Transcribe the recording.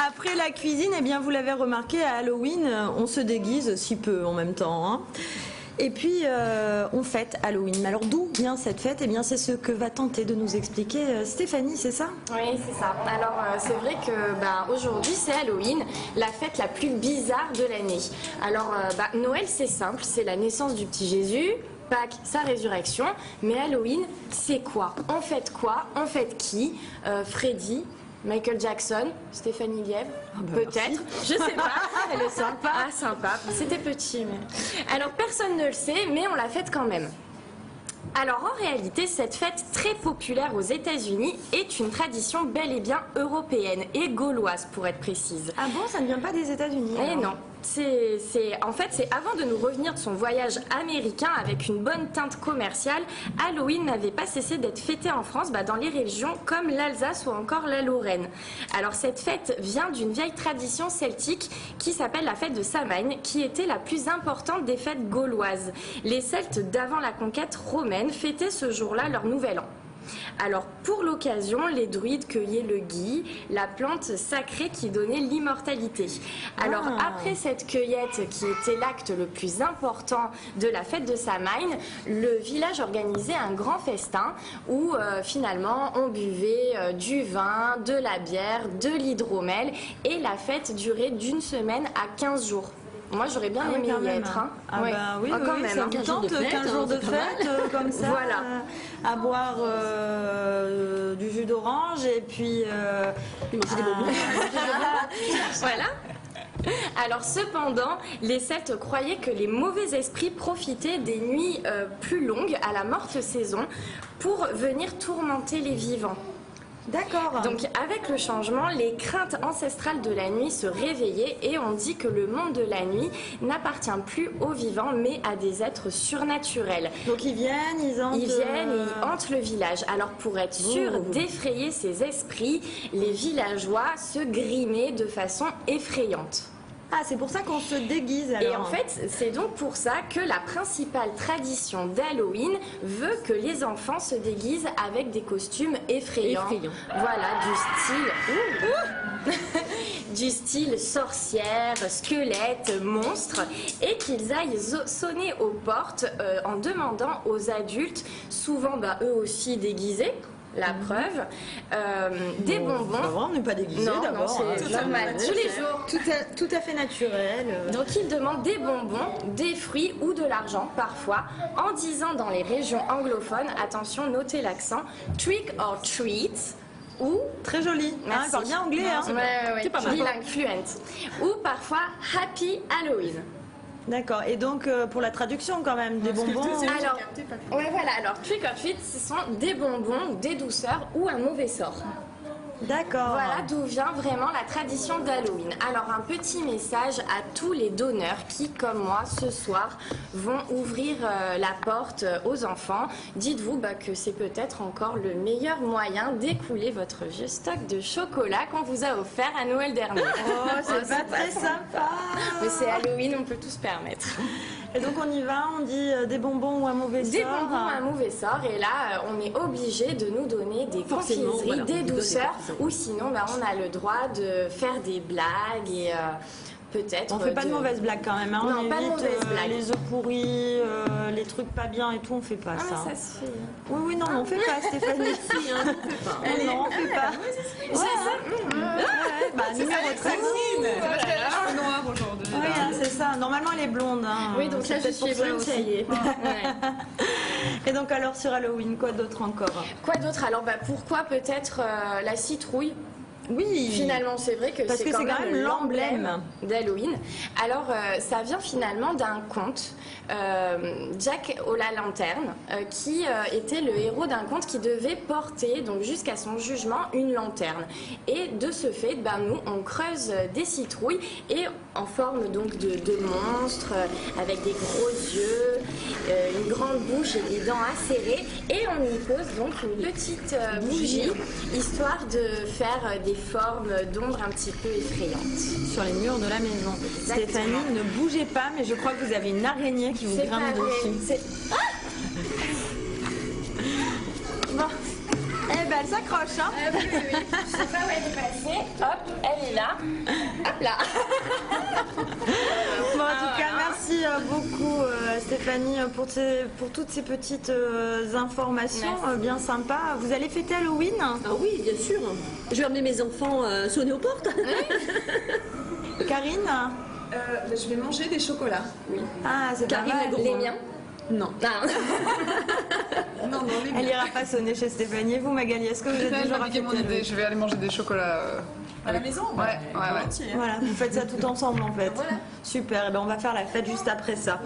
Après la cuisine, eh bien, vous l'avez remarqué, à Halloween, on se déguise si peu en même temps, hein. Et puis, on fête Halloween. Mais alors, d'où vient cette fête? Eh bien, c'est ce que va tenter de nous expliquer Stéphanie, c'est ça? Oui, c'est ça. Alors, c'est vrai que aujourd'hui, c'est Halloween, la fête la plus bizarre de l'année. Alors, Noël, c'est simple, c'est la naissance du petit Jésus. Pâques, sa résurrection. Mais Halloween, c'est quoi? On fête quoi? On fête qui? Freddy, Michael Jackson, Stéphanie Lièvre, peut-être, je sais pas. Elle est sympa. Ah, sympa, c'était petit. Mais... Alors, personne ne le sait, mais on la fête quand même. Alors en réalité, cette fête très populaire aux États-Unis est une tradition bel et bien européenne et gauloise pour être précise. Ah bon, ça ne vient pas des États-Unis? Eh non. En fait, c'est avant de nous revenir de son voyage américain avec une bonne teinte commerciale, Halloween n'avait pas cessé d'être fêté en France dans les régions comme l'Alsace ou encore la Lorraine. Alors cette fête vient d'une vieille tradition celtique qui s'appelle la fête de Samhain, qui était la plus importante des fêtes gauloises. Les Celtes d'avant la conquête romaine fêtaient ce jour-là leur nouvel an. Alors pour l'occasion, les druides cueillaient le gui, la plante sacrée qui donnait l'immortalité. Alors après cette cueillette qui était l'acte le plus important de la fête de Samhain, le village organisait un grand festin où finalement on buvait du vin, de la bière, de l'hydromel et la fête durait d'une semaine à 15 jours. Moi, j'aurais bien aimé y être. Hein. Ah oui, quand même. Ça me tente 15 jours de fête, comme ça, voilà. À boire du jus d'orange et puis manger des bonbons. Voilà. Alors cependant, les Celtes croyaient que les mauvais esprits profitaient des nuits plus longues à la morte saison pour venir tourmenter les vivants. D'accord. Donc avec le changement, les craintes ancestrales de la nuit se réveillaient et on dit que le monde de la nuit n'appartient plus aux vivants mais à des êtres surnaturels. Donc ils viennent, ils hantent... Ils viennent et ils hantent le village. Alors pour être sûr d'effrayer ces esprits, les villageois se grimaient de façon effrayante. Ah, c'est pour ça qu'on se déguise alors. Et en fait, c'est donc pour ça que la principale tradition d'Halloween veut que les enfants se déguisent avec des costumes effrayants. Voilà, du style sorcière, squelette, monstre, et qu'ils aillent sonner aux portes en demandant aux adultes, souvent eux aussi déguisés, la preuve, des bonbons. On n'est pas déguisé d'abord. Non, c'est normal, tous les jours. Tout à fait naturel. Donc ils demandent des bonbons, des fruits ou de l'argent parfois, en disant dans les régions anglophones, attention, notez l'accent, trick or treat. Ou, très joli, hein, il parle bien anglais. Ouais, bilingue, fluent. Ou parfois Happy Halloween. D'accord, et donc pour la traduction quand même, des bonbons... Alors trick or treat, ce sont des bonbons, des douceurs ou un mauvais sort. D'accord. Voilà d'où vient vraiment la tradition d'Halloween. Alors un petit message à tous les donneurs qui, comme moi, ce soir, vont ouvrir la porte aux enfants. Dites-vous que c'est peut-être encore le meilleur moyen d'écouler votre vieux stock de chocolat qu'on vous a offert à Noël dernier. Oh, c'est pas très sympa. Mais c'est Halloween, on peut tout se permettre. Et donc on y va, on dit des bonbons ou un mauvais sort. Des bonbons ou un mauvais sort. Et là, on est obligé de nous donner des confiseries, des douceurs. Ou sinon, on a le droit de faire des blagues et peut-être... On fait pas de mauvaises blagues quand même. Hein. Non, on pas de évite, mauvaises blagues. Les œufs pourris, les trucs pas bien et tout, on fait pas ça. Mais ça se fait. Oui, non, on fait pas, Stéphanie. Non, on fait pas. C'est ça. Numéro 13. Parce qu'elle a les cheveux noirs aujourd'hui. Oui, c'est ça. Normalement, elle est blonde. Hein. Oui, donc là, je suis blonde, ça y est. Et donc, alors, sur Halloween, quoi d'autre encore? Quoi d'autre? Alors, pourquoi peut-être la citrouille? Oui. Finalement, c'est vrai que c'est quand même l'emblème d'Halloween. Alors, ça vient finalement d'un conte, Jack au la lanterne, qui était le héros d'un conte qui devait porter, donc jusqu'à son jugement, une lanterne. Et de ce fait, nous, on creuse des citrouilles et en forme donc de monstres, avec des gros yeux, une grande bouche et des dents acérées. Et on y pose donc une petite bougie, histoire de faire des formes d'ombre un petit peu effrayantes. Sur les murs de la maison. Exactement. Stéphanie, ne bougez pas, mais je crois que vous avez une araignée qui vous grimpe dessus. Bon. Eh ben elle s'accroche, hein. Oui. Je sais pas où elle est passée. Hop, elle est là. Hop là. Bon, en tout cas, merci beaucoup Stéphanie pour toutes ces petites informations bien sympas. Vous allez fêter Halloween? Ah oui, bien sûr. Je vais emmener mes enfants sonner aux portes. Karine? Je vais manger des chocolats. Oui. Ah, c'est pas Karine mal. la gourmande. Les miens. Non. Ah. Non, les Elle miens. ira pas sonner chez Stéphanie. Et vous, Magali, est-ce que vous êtes Elle toujours m'a à piqué fêter mon idée. Halloween? Je vais aller manger des chocolats. À la maison? Ouais. Volontiers. Voilà, vous faites ça tout ensemble en fait. Voilà. Super, et ben on va faire la fête juste après ça.